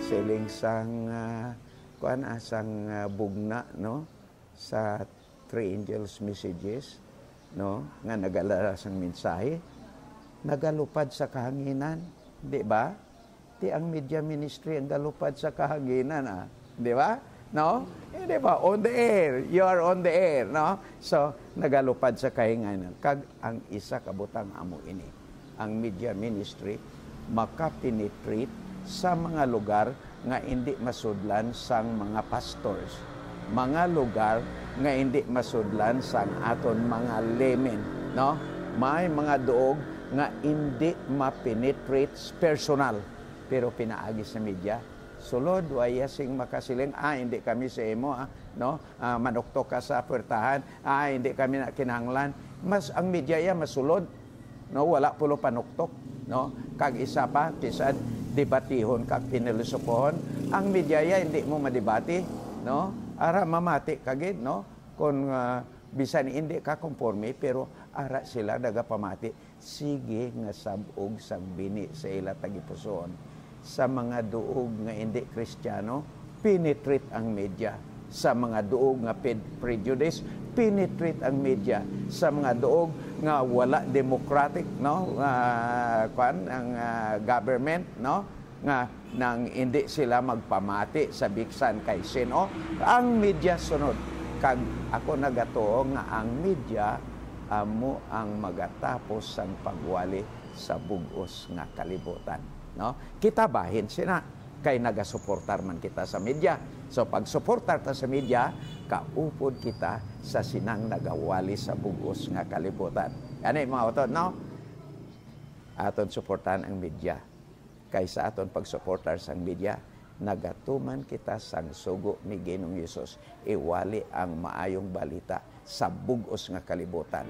siling sang bugna no sa Three Angels Messages no nga nagalala sang mensahe nagalupad sa kahanginan, di ba? Di ang media ministry ang galupad sa kahanginan, di ba? No? Di ba? On the air. You are on the air, no? So, nagalupad sa kahanginan. Kag ang isa kabutang amo ini. Ang media ministry makapenetrate sa mga lugar nga hindi masudlan sang mga pastors. Mga lugar nga hindi masudlan sang aton mga laymen, no? May mga duog nga hindi ma-penetrate personal pero pinaagi sa media. Sulod, waya sing makasiling, hindi kami sa imo, no? Manuktok ka sa puwertahan, hindi kami na kinahanglan. Mas, ang media masulod, no? Wala pulo panuktok, no? Kag isa pa, bisan debatihon kag pinilusopohon. Ang media hindi mo madebati, no? Ara mamati kagid, no? Kung bisan hindi ka konforme, pero ara sila nagapamati. Sige nga sabog sang bini sa ila tagipusoon. Sa mga duog nga hindi Kristiyano, penetrate ang media. Sa mga duog nga prejudice, penetrate ang media. Sa mga duog nga wala democratic, no, ang government, no, nga nang hindi sila magpamati sa biksan kay sino, ang media sunod. Kag ako nagatuo nga ang media amo ang magatapos ang pagwali sa bugos nga kalibutan, no? Kita bahin sina kay nagasuportar man kita sa media. So pag suportar ta sa media, kaupod kita sa sinang nagawali sa bugos nga kalibutan. Ano mga utod, no? Aton suportahan ang media. Kaysa aton pagsuportar sa media, nagatuman kita sang sugo ni Ginoong Hesus. Iwali ang maayong balita sa bugos nga kalibutan.